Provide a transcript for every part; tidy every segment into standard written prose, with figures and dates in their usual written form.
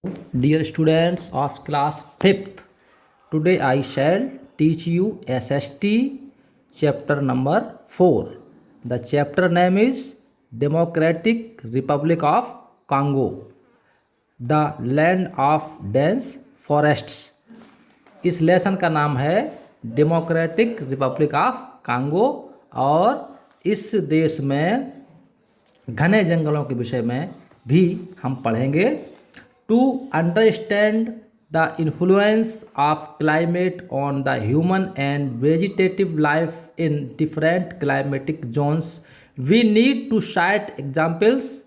Dear students of class 5th, today I shall teach you SST chapter number 4. The chapter name is Democratic Republic of Congo, the land of dense forests. इस lesson का नाम है democratic Republic of Congo और इस देश में घने जंगलों के विषय में भी हम पढ़ेंगे। To understand the influence of climate on the human and vegetative life in different climatic zones we need to cite examples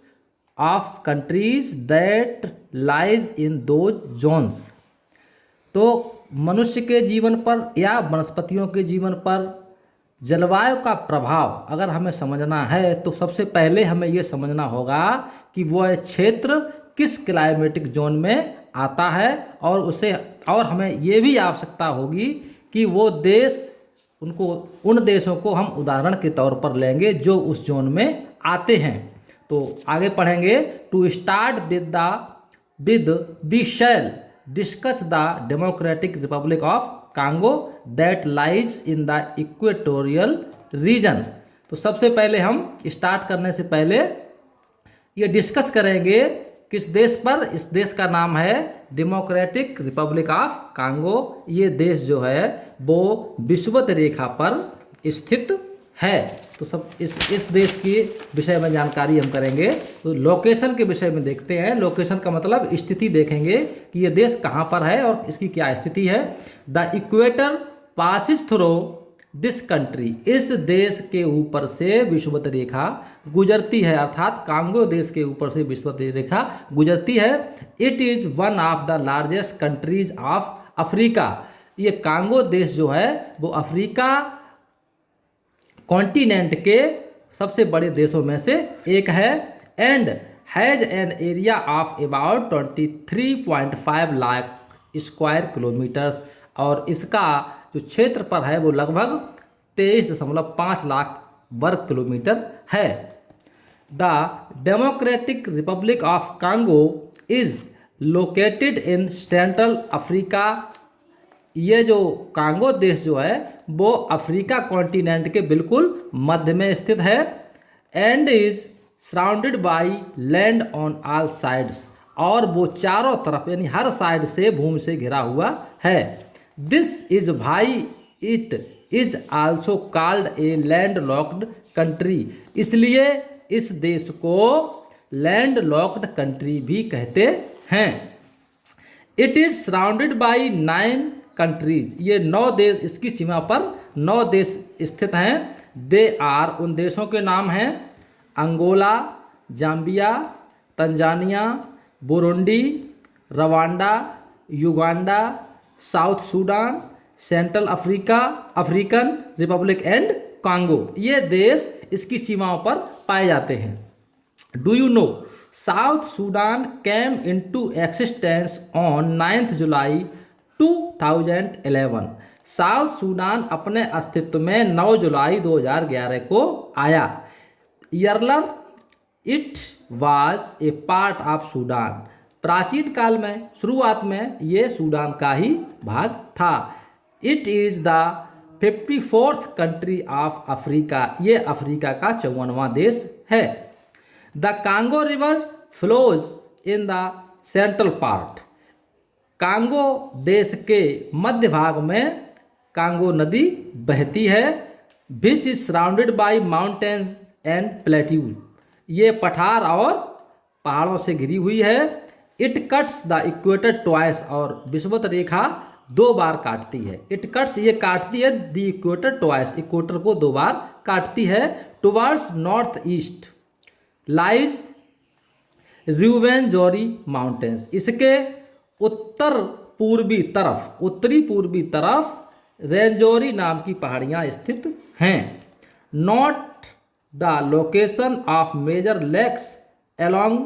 of countries that lies in those zones. तो मनुष्य के जीवन पर या वनस्पतियों के जीवन पर जलवायु का प्रभाव अगर हमें समझना है तो सबसे पहले हमें ये समझना होगा कि वह क्षेत्र किस क्लाइमेटिक जोन में आता है और हमें ये भी आवश्यकता होगी कि वो देश उन देशों को हम उदाहरण के तौर पर लेंगे जो उस जोन में आते हैं। तो आगे पढ़ेंगे। To start with we shall discuss the democratic Republic of Congo that lies in the equatorial region. तो सबसे पहले हम स्टार्ट करने से पहले ये डिस्कस करेंगे किस देश पर। इस देश का नाम है डेमोक्रेटिक रिपब्लिक ऑफ कांगो। ये देश जो है वो विषुवत रेखा पर स्थित है। तो सब इस देश के विषय में जानकारी हम करेंगे। तो लोकेशन के विषय में देखते हैं। लोकेशन का मतलब स्थिति देखेंगे कि ये देश कहाँ पर है और इसकी क्या स्थिति है। The equator passes through this country. इस देश के ऊपर से विषुवत रेखा गुजरती है, अर्थात कांगो देश के ऊपर से विषुवत रेखा गुजरती है। It is one of the largest countries of Africa. ये कांगो देश जो है वो अफ्रीका कॉन्टिनेंट के सबसे बड़े देशों में से एक है। And has an area of about 23.5 lakh square kilometres. और इसका जो क्षेत्र पर है वो लगभग 23.5 लाख वर्ग किलोमीटर है। The democratic Republic of Congo is located in central Africa. ये जो कांगो देश जो है वो अफ्रीका कॉन्टिनेंट के बिल्कुल मध्य में स्थित है। And is surrounded by land on all sides. और वो चारों तरफ यानी हर साइड से भूमि से घिरा हुआ है। This is why it is also called a land locked country. इसलिए इस देश को लैंड लॉक्ड कंट्री भी कहते हैं। It is surrounded by 9 countries. ये 9 देश, इसकी सीमा पर 9 देश स्थित हैं। दे आर, उन देशों के नाम हैं Angola, Zambia, Tanzania, Burundi, Rwanda, Uganda, South Sudan, Central Africa, African Republic and Congo. ये देश इसकी सीमाओं पर पाए जाते हैं। Do you know South Sudan came into existence on 9 July 2011। South Sudan अपने अस्तित्व में 9 जुलाई 2011 को आया। Earlier it was a part of Sudan. प्राचीन काल में शुरुआत में ये सूडान का ही भाग था। It is the 54th country of Africa. ये अफ्रीका का 54वां देश है। The Congo river flows in the central part. Congo देश के मध्य भाग में कांगो नदी बहती है। Which is surrounded by mountains and plateaus. ये पठार और पहाड़ों से घिरी हुई है। It cuts the equator twice. और विषुवत रेखा 2 बार काटती है। इट कट्स, ये काटती है द इक्वेटर ट्वाइस, इक्वेटर को 2 बार काटती है। Towards north east lies Ruwenzori mountains. इसके उत्तरी पूर्वी तरफ रेंजोरी नाम की पहाड़ियाँ स्थित हैं। Note the location of major lakes along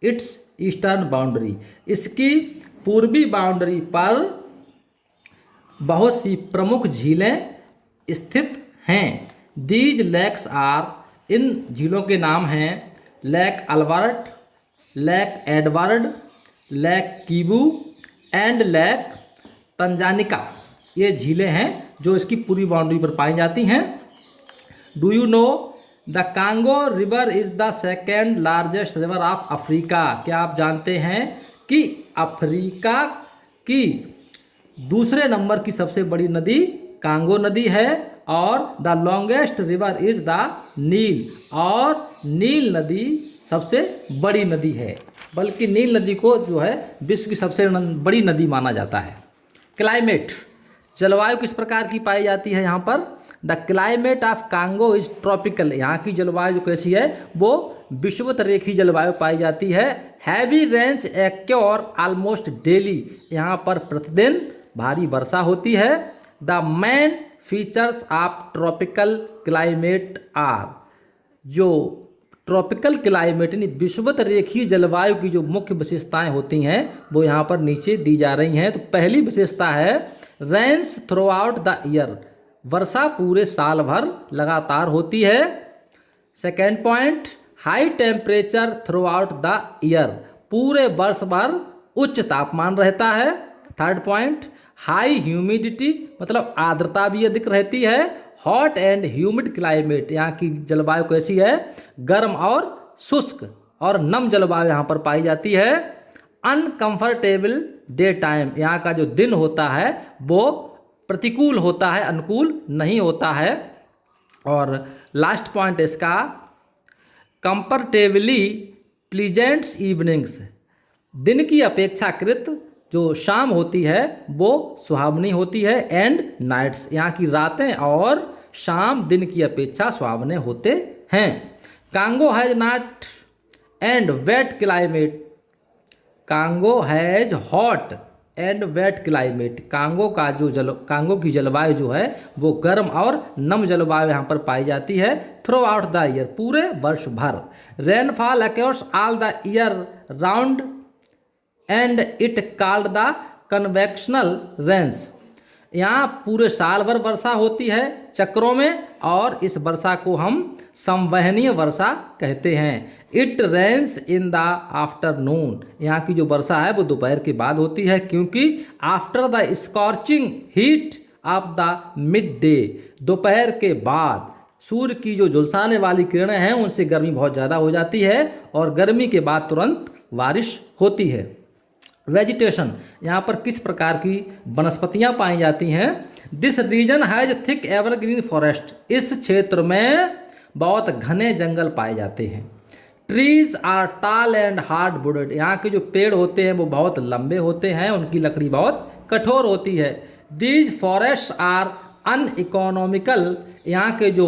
its eastern boundary. इसकी पूर्वी बाउंड्री पर बहुत सी प्रमुख झीलें स्थित हैं। दीज लेक्स आर, इन झीलों के नाम हैं lake Albert, lake Edward, lake Kivu and lake Tanganyika, ये झीलें हैं जो इसकी पूरी बाउंड्री पर पाई जाती हैं। Do you know the Congo river is the second largest river of Africa? क्या आप जानते हैं कि अफ्रीका की दूसरे नंबर की सबसे बड़ी नदी कांगो नदी है? और the longest river is the Nile, और नील नदी सबसे बड़ी नदी है, बल्कि नील नदी को जो है विश्व की सबसे बड़ी नदी माना जाता है। क्लाइमेट, जलवायु किस प्रकार की पाई जाती है यहाँ पर? The climate of Congo is tropical, यहाँ की जलवायु जो कैसी है वो विषुवत रेखी जलवायु पाई जाती है। Heavy rains occur almost daily, यहाँ पर प्रतिदिन भारी वर्षा होती है। The main features of tropical climate are, जो ट्रॉपिकल क्लाइमेट यानी विषुवत रेखीय जलवायु की जो मुख्य विशेषताएं होती हैं वो यहाँ पर नीचे दी जा रही हैं। तो पहली विशेषता है rains throughout the year, वर्षा पूरे साल भर लगातार होती है। Second point, high temperature throughout the year, पूरे वर्ष भर उच्च तापमान रहता है। थर्ड पॉइंट, हाई ह्यूमिडिटी, मतलब आर्द्रता भी अधिक रहती है। हॉट एंड ह्यूमिड क्लाइमेट, यहाँ की जलवायु कैसी है? गर्म और शुष्क और नम जलवायु यहाँ पर पाई जाती है। अनकंफर्टेबल डे टाइम, यहाँ का जो दिन होता है वो प्रतिकूल होता है, अनुकूल नहीं होता है। और लास्ट पॉइंट इसका, कंफर्टेबली प्लीजेंट्स इवनिंग्स, दिन की अपेक्षाकृत जो शाम होती है वो सुहावनी होती है। एंड नाइट्स, यहाँ की रातें और शाम दिन की अपेक्षा सुहावने होते हैं। Congo has not and wet climate, Congo has hot and wet climate, Congo की जलवायु जो है वो गर्म और नम जलवायु यहाँ पर पाई जाती है थ्रू आउट द ईयर, पूरे वर्ष भर। Rainfall across all the year round and it called the convectional rains, यहाँ पूरे साल भर वर्षा होती है चक्रों में, और इस वर्षा को हम संवहनीय वर्षा कहते हैं। It Reigns in the afternoon, यहाँ की जो वर्षा है वो दोपहर के बाद होती है, क्योंकि after the scorching heat of the mid day, दोपहर के बाद सूर्य की जो झुलसाने वाली किरणें हैं उनसे गर्मी बहुत ज़्यादा हो जाती है, और गर्मी के बाद तुरंत बारिश होती है। वेजिटेशन, यहाँ पर किस प्रकार की वनस्पतियाँ पाई जाती हैं? This region has thick evergreen forest, इस क्षेत्र में बहुत घने जंगल पाए जाते हैं। Trees are tall and hard wooded, यहाँ के जो पेड़ होते हैं वो बहुत लंबे होते हैं, उनकी लकड़ी बहुत कठोर होती है। दीज फॉरेस्ट आर अनइकोनॉमिकल, यहाँ के जो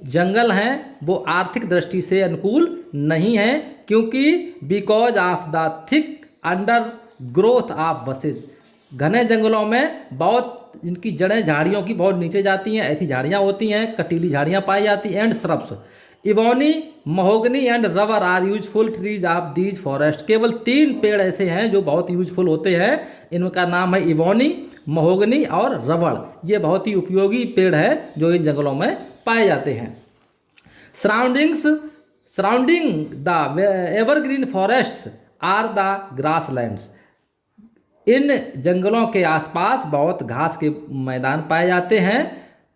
जंगल हैं वो आर्थिक दृष्टि से अनुकूल नहीं हैं, क्योंकि because of the thick under growth of buses, घने जंगलों में बहुत इनकी जड़ें झाड़ियों की बहुत नीचे जाती हैं, ऐसी झाड़ियाँ होती हैं, कटीली झाड़ियाँ पाई जाती हैं। And shrubs, ebony, mahogany and rubber are useful trees of these forest, केवल 3 पेड़ ऐसे हैं जो बहुत यूजफुल होते हैं, इनका नाम है इवोनी, महोगनी और रबड़, ये बहुत ही उपयोगी पेड़ है जो इन जंगलों में पाए जाते हैं। Surrounding the evergreen forests are the grasslands, इन जंगलों के आसपास बहुत घास के मैदान पाए जाते हैं।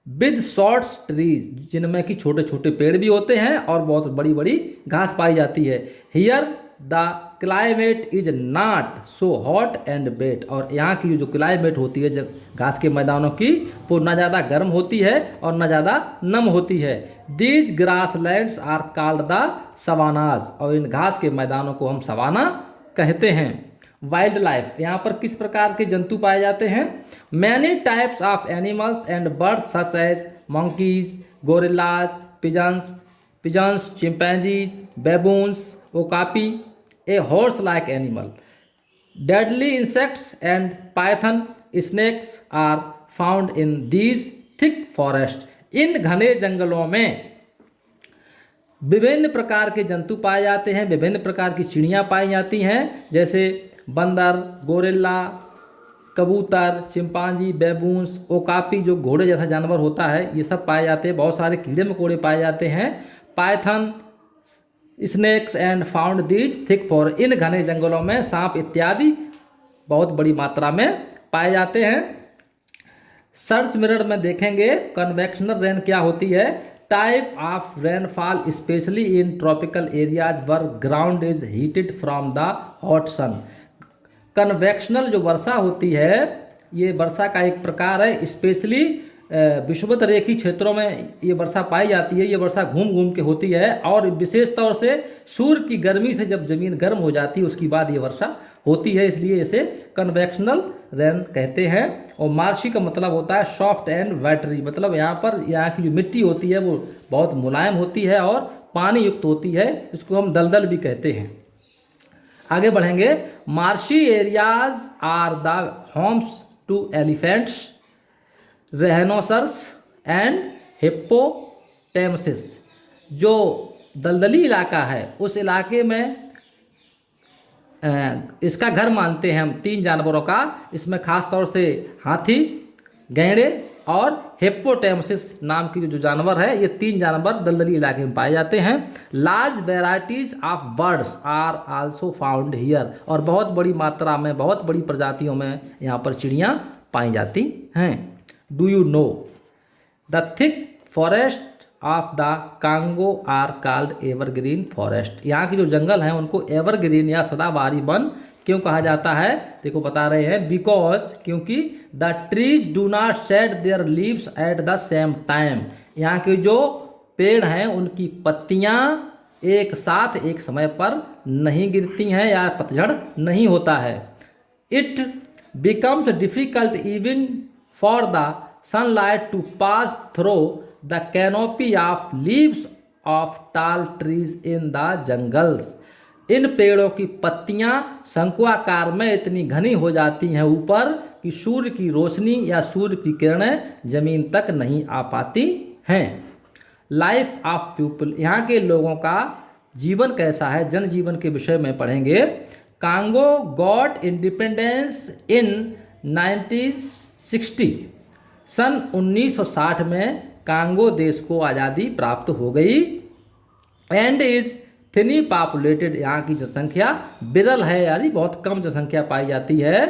विद शॉर्ट्स ट्रीज, जिनमें कि छोटे छोटे पेड़ भी होते हैं और बहुत बड़ी बड़ी घास पाई जाती है। Here the climate is not so hot and wet, और यहाँ की जो क्लाइमेट होती है घास के मैदानों की वो ना ज़्यादा गर्म होती है और ना ज़्यादा नम होती है। These grasslands are called the savannas, और इन घास के मैदानों को हम सवाना कहते हैं। वाइल्ड लाइफ, यहाँ पर किस प्रकार के जंतु पाए जाते हैं? Many types of animals and birds such as monkeys, gorillas, pigeons, chimpanzees, baboons, okapi, a horse like animal, deadly insects and python snakes are found in these thick forest, इन घने जंगलों में विभिन्न प्रकार के जंतु पाए जाते हैं, विभिन्न प्रकार की चिड़ियाँ पाई जाती हैं, जैसे बंदर, गोरिल्ला, कबूतर, चिंपांजी, बेबून्स, ओकापी जो घोड़े जैसा जानवर होता है, ये सब पाए जाते हैं। बहुत सारे कीड़े मकोड़े पाए जाते हैं। Python snakes and found these thick for, इन घने जंगलों में सांप इत्यादि बहुत बड़ी मात्रा में पाए जाते हैं। सर्च मिरर में देखेंगे कन्वेक्शनल रेन क्या होती है। Type of rainfall specially in tropical areas where ground is heated from the hot sun. Convectional जो वर्षा होती है ये वर्षा का एक प्रकार है, स्पेशली विषुवत रेखी क्षेत्रों में ये वर्षा पाई जाती है। ये वर्षा घूम घूम के होती है और विशेष तौर से सूर्य की गर्मी से जब जमीन गर्म हो जाती है उसके बाद ये वर्षा होती है, इसलिए इसे कन्वेक्शनल रेन कहते हैं। और मार्शी का मतलब होता है सॉफ्ट एंड वाटरी, मतलब यहाँ पर यहाँ की जो मिट्टी होती है वो बहुत मुलायम होती है और पानी युक्त होती है, इसको हम दलदल भी कहते हैं। आगे बढ़ेंगे। Marshy areas are the homes to elephants, rhinoceroses and hippopotamuses. जो दलदली इलाका है उस इलाके में इसका घर मानते हैं हम 3 जानवरों का। इसमें खास तौर से हाथी, गैंडे और हिप्पोटेमसिस नाम की जो जानवर है, ये 3 जानवर दलदली इलाके में पाए जाते हैं। Large varieties of birds are also found here, और बहुत बड़ी मात्रा में बहुत बड़ी प्रजातियों में यहाँ पर चिड़ियाँ पाई जाती हैं। Do you know the thick forest of the Congo are called evergreen forest. यहाँ के जो जंगल हैं उनको एवरग्रीन या सदाबहारी वन क्यों कहा जाता है? देखो बता रहे हैं, बिकॉज क्योंकि the trees do not shade there leaves at the same time. यहाँ के जो पेड़ हैं उनकी पत्तियाँ एक साथ एक समय पर नहीं गिरती हैं या पतझड़ नहीं होता है। It becomes difficult even for the sunlight to pass through the canopy of leaves of tall trees in the jungles. इन पेड़ों की पत्तियां शंकुआकार में इतनी घनी हो जाती हैं ऊपर कि सूर्य की रोशनी या सूर्य की किरणें जमीन तक नहीं आ पाती हैं। लाइफ ऑफ पीपल, यहाँ के लोगों का जीवन कैसा है, जनजीवन के विषय में पढ़ेंगे। Congo got independence in 1960। सन 1960 में कांगो देश को आज़ादी प्राप्त हो गई। एंड इज थिनी पॉपुलेटेड, यहाँ की जनसंख्या विरल है, यानी बहुत कम जनसंख्या पाई जाती है।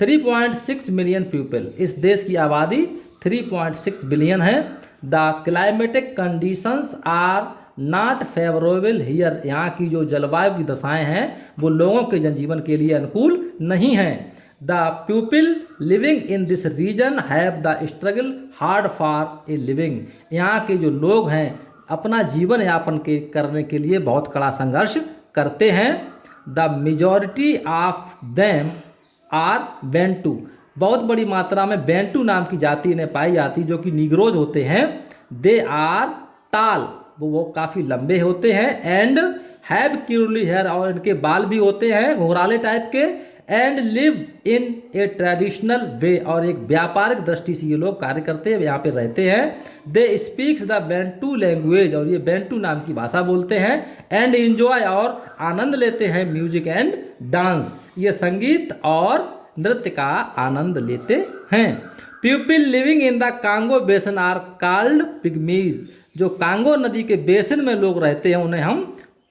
3.6 मिलियन पीपल, इस देश की आबादी 3.6 बिलियन है। The climatic conditions are not favourable here, यहाँ की जो जलवायु की दशाएं हैं वो लोगों के जनजीवन के लिए अनुकूल नहीं हैं। The people living in this region have the struggle hard for a living, यहाँ के जो लोग हैं अपना जीवन यापन करने के लिए बहुत कड़ा संघर्ष करते हैं। The majority of them are Bantu, बहुत बड़ी मात्रा में बेंटू नाम की जाति इन्हें पाई जाती जो कि निग्रोज होते हैं। दे आर टाल, वो काफ़ी लंबे होते हैं। एंड हैव क्यूरली हेयर, और इनके बाल भी होते हैं घुंघराले टाइप के। And live in A traditional way, और एक व्यापारिक दृष्टि से ये लोग कार्य करते हैं, यहाँ पे रहते हैं। दे स्पीक्स द बेंटू लैंग्वेज, और ये बेंटू नाम की भाषा बोलते हैं। एंड इंजॉय, और आनंद लेते हैं म्यूजिक एंड डांस, ये संगीत और नृत्य का आनंद लेते हैं। People living in the Congo बेसन आर कॉल्ड पिग्मीज, जो कांगो नदी के बेसिन में लोग रहते हैं उन्हें हम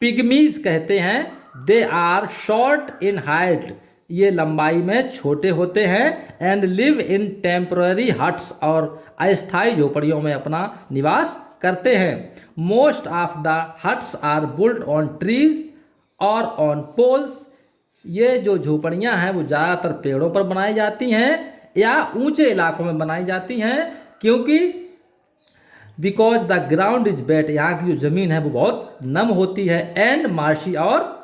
पिग्मीज कहते हैं। They are short in height, ये लंबाई में छोटे होते हैं। And live in temporary huts, और अस्थायी झोपड़ियों में अपना निवास करते हैं। Most of the huts are built on trees और ऑन पोल्स, ये जो झोपड़ियां हैं वो ज़्यादातर पेड़ों पर बनाई जाती हैं या ऊंचे इलाकों में बनाई जाती हैं, क्योंकि because the ground is wet, यहाँ की जो ज़मीन है वो बहुत नम होती है। एंड मार्शी, और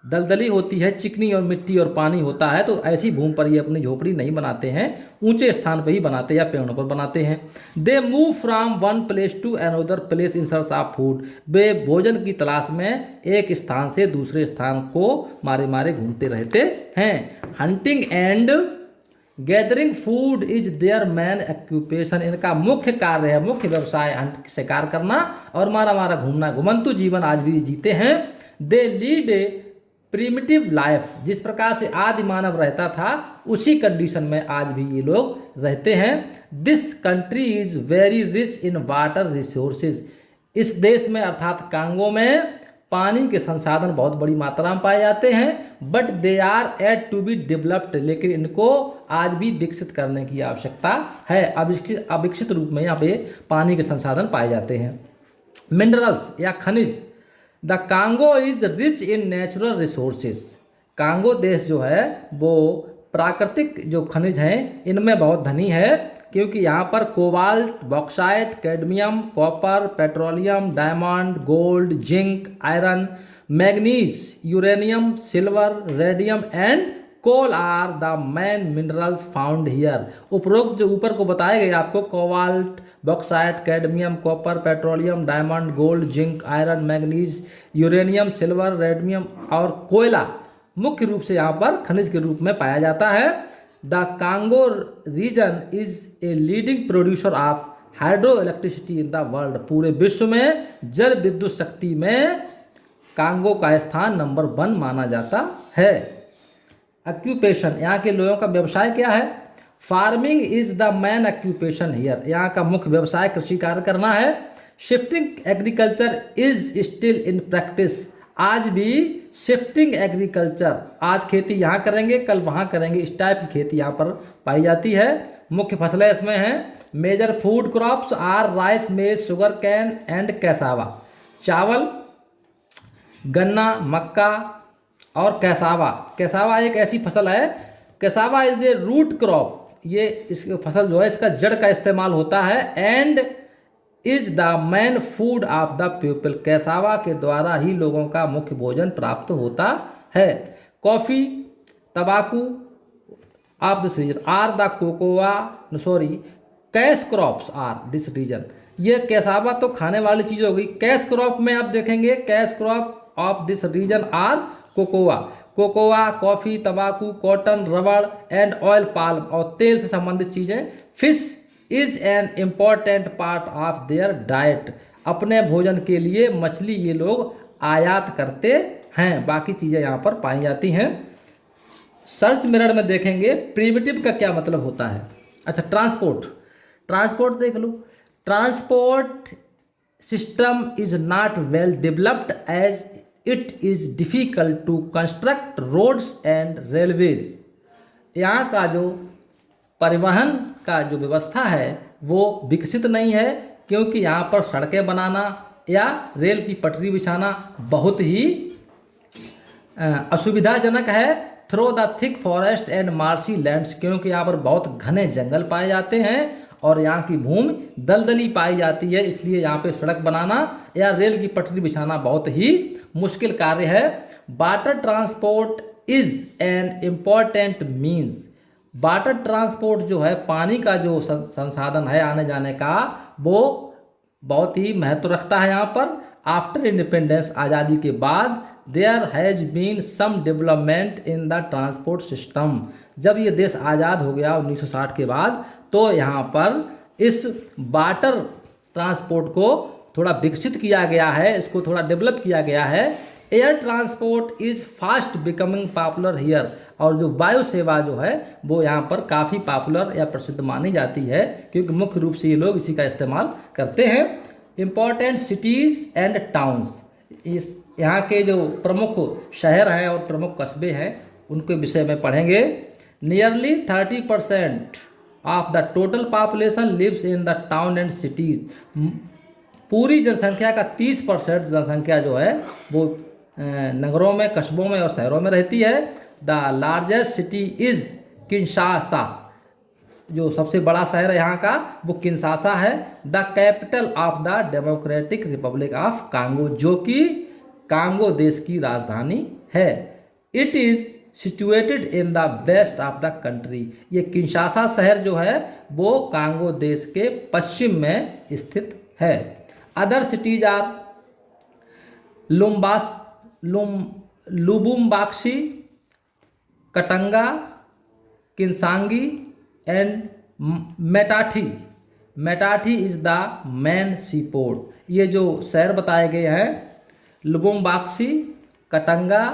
दलदली होती है, चिकनी और मिट्टी और पानी होता है, तो ऐसी भूमि पर ये अपनी झोपड़ी नहीं बनाते हैं, ऊंचे स्थान पर ही बनाते हैं या पेड़ों पर बनाते हैं। They move from one place to another place in search of food, वे भोजन की तलाश में एक स्थान से दूसरे स्थान को मारे मारे घूमते रहते हैं। Hunting and gathering food is their main occupation, इनका मुख्य कार्य है, मुख्य व्यवसाय हंट शिकार करना और मारा मारा घूमना, घुमंतु जीवन आज भी जीते हैं। They lead A primitive life, जिस प्रकार से आदि मानव रहता था उसी कंडीशन में आज भी ये लोग रहते हैं। This country is very rich in water resources, इस देश में अर्थात कांगो में पानी के संसाधन बहुत बड़ी मात्रा में पाए जाते हैं, but they are yet to be developed, लेकिन इनको आज भी विकसित करने की आवश्यकता है। अविकसित रूप में यहाँ पे पानी के संसाधन पाए जाते हैं। मिनरल्स या खनिज, the Congo is rich in natural resources, Congo देश जो है वो प्राकृतिक जो खनिज हैं इनमें बहुत धनी है, क्योंकि यहाँ पर cobalt, bauxite, cadmium, copper, petroleum, diamond, gold, zinc, iron, manganese, uranium, silver, radium and coal are the main minerals found here. उपरोक्त जो ऊपर को बताए गए आपको cobalt, bauxite, cadmium, copper, petroleum, diamond, gold, zinc, iron, manganese, uranium, silver, radium और कोयला मुख्य रूप से यहाँ पर खनिज के रूप में पाया जाता है। The Congo region is a leading producer of hydro electricity in the world, पूरे विश्व में जल विद्युत शक्ति में कांगो का स्थान नंबर 1 माना जाता है। ऑक्यूपेशन, यहाँ के लोगों का व्यवसाय क्या है? Farming is the man occupation here, यहाँ का मुख्य व्यवसाय कृषि कार्य करना है। Shifting agriculture is still in practice, आज भी शिफ्टिंग एग्रीकल्चर, आज खेती यहाँ करेंगे कल वहाँ करेंगे, इस टाइप की खेती यहाँ पर पाई जाती है। मुख्य फसलें इसमें हैं, major food crops are rice, maize, sugar cane and cassava, चावल, गन्ना, मक्का और कैसावा। कैसावा एक ऐसी फसल है, कैसावा इज द रूट क्रॉप, ये इस फसल जो है इसका जड़ का इस्तेमाल होता है। And is the main food of the people, cassava के द्वारा ही लोगों का मुख्य भोजन प्राप्त होता है। कॉफ़ी, तंबाकू of this region are the cocoa cash crops are this region, ये कैसावा तो खाने वाली चीज़ हो गई। कैश क्रॉप में आप देखेंगे cash crop of this region are cocoa, coffee, तंबाकू, कॉटन, रबड़ एंड ऑयल पाल्म और तेल से संबंधित चीज़ें। Fish is an important part of their diet, अपने भोजन के लिए मछली ये लोग आयात करते हैं, बाकी चीज़ें यहाँ पर पाई जाती हैं। सर्च मिरर में देखेंगे प्रिमिटिव का क्या मतलब होता है। अच्छा, ट्रांसपोर्ट देख लो। Transport system is not well developed as it is difficult to construct roads and railways, यहाँ का जो परिवहन का जो व्यवस्था है वो विकसित नहीं है, क्योंकि यहाँ पर सड़कें बनाना या रेल की पटरी बिछाना बहुत ही असुविधाजनक है। Through the thick forest and marshy lands, क्योंकि यहाँ पर बहुत घने जंगल पाए जाते हैं और यहाँ की भूमि दलदली पाई जाती है, इसलिए यहाँ पे सड़क बनाना या रेल की पटरी बिछाना बहुत ही मुश्किल कार्य है। Water transport is an important means, water transport जो है पानी का जो संसाधन है आने जाने का वो बहुत ही महत्व रखता है यहाँ पर। आफ्टर इंडिपेंडेंस, आज़ादी के बाद, there has been some development in the transport system, जब ये देश आज़ाद हो गया 1960 के बाद तो यहाँ पर इस वाटर ट्रांसपोर्ट को थोड़ा विकसित किया गया है, इसको थोड़ा डेवलप किया गया है। Air transport is fast becoming popular here, और जो वायु सेवा जो है वो यहाँ पर काफ़ी पॉपुलर या प्रसिद्ध मानी जाती है, क्योंकि मुख्य रूप से ये लोग इसी का इस्तेमाल करते हैं। इम्पॉर्टेंट सिटीज़ एंड टाउन्स, इस यहाँ के जो प्रमुख शहर हैं और प्रमुख कस्बे हैं उनके विषय में पढ़ेंगे। Nearly 30% of the total population lives in the town and cities, पूरी जनसंख्या का 30% जनसंख्या जो है वो नगरों में, कस्बों में और शहरों में रहती है। The largest city is Kinshasa, जो सबसे बड़ा शहर है यहाँ का वो किंशासा है। The capital of the democratic Republic of Congo, जो कि कांगो देश की राजधानी है। It is situated in the west of the country, ये किंशासा शहर जो है वो कांगो देश के पश्चिम में स्थित है। Other cities are Lubumbashi, Katanga, Kisangani and Matadi. Matadi is the main sea port, ये जो शहर बताए गए हैं लुबुम्बाक्सी, कटंगा,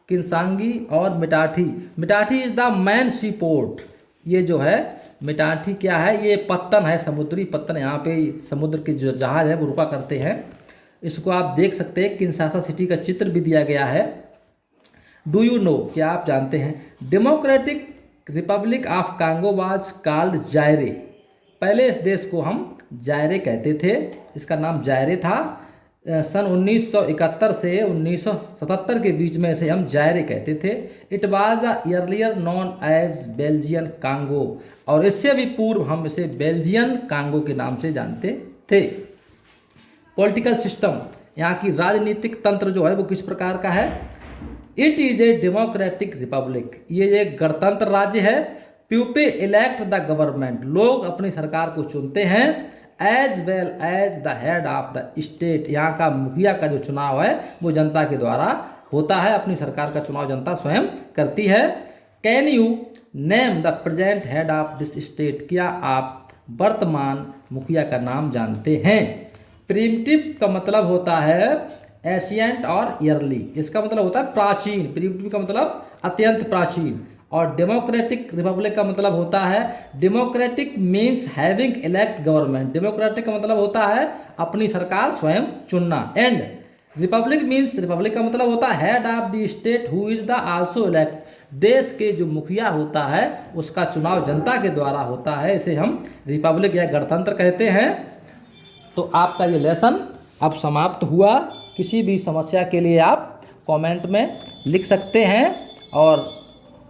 किंसांगी और Matadi. Matadi is the main sea port, ये जो है मिटाठी क्या है, ये पत्तन है, समुद्री पत्तन, यहाँ पे समुद्र के जो जहाज है वो रुका करते हैं। इसको आप देख सकते हैं, किंशासा सिटी का चित्र भी दिया गया है। डू यू नो, क्या आप जानते हैं, democratic Republic of Congo was called जायरे। पहले इस देश को हम जायरे कहते थे, इसका नाम जायरे था। सन 1971 से 1977 के बीच में इसे हम जायरे कहते थे। It was earlier known as Belgian Congo, और इससे भी पूर्व हम इसे बेल्जियन कांगो के नाम से जानते थे। पॉलिटिकल सिस्टम, यहाँ की राजनीतिक तंत्र जो है वो किस प्रकार का है। It is a democratic Republic, ये एक गणतंत्र राज्य है। पीपल इलेक्ट द गवर्नमेंट, लोग अपनी सरकार को चुनते हैं। As well as the head of the state, यहाँ का मुखिया का जो चुनाव है वो जनता के द्वारा होता है, अपनी सरकार का चुनाव जनता स्वयं करती है। Can you name the present head of this state, क्या आप वर्तमान मुखिया का नाम जानते हैं। प्रिमिटिव का मतलब होता है एशियंट और ईयरली, इसका मतलब होता है प्राचीन। प्रिमिटिव का मतलब अत्यंत प्राचीन। और डेमोक्रेटिक रिपब्लिक का मतलब होता है, democratic means having elect government, democratic का मतलब होता है अपनी सरकार स्वयं चुनना। एंड रिपब्लिक मीन्स, रिपब्लिक का मतलब होता है head of the state who is the also elect, देश के जो मुखिया होता है उसका चुनाव जनता के द्वारा होता है, इसे हम रिपब्लिक या गणतंत्र कहते हैं। तो आपका ये लेसन अब समाप्त हुआ। किसी भी समस्या के लिए आप कमेंट में लिख सकते हैं, और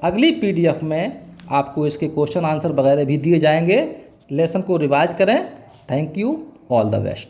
अगली पीडीएफ में आपको इसके क्वेश्चन आंसर वगैरह भी दिए जाएंगे। लेसन को रिवाइज करें। Thank you, all the best.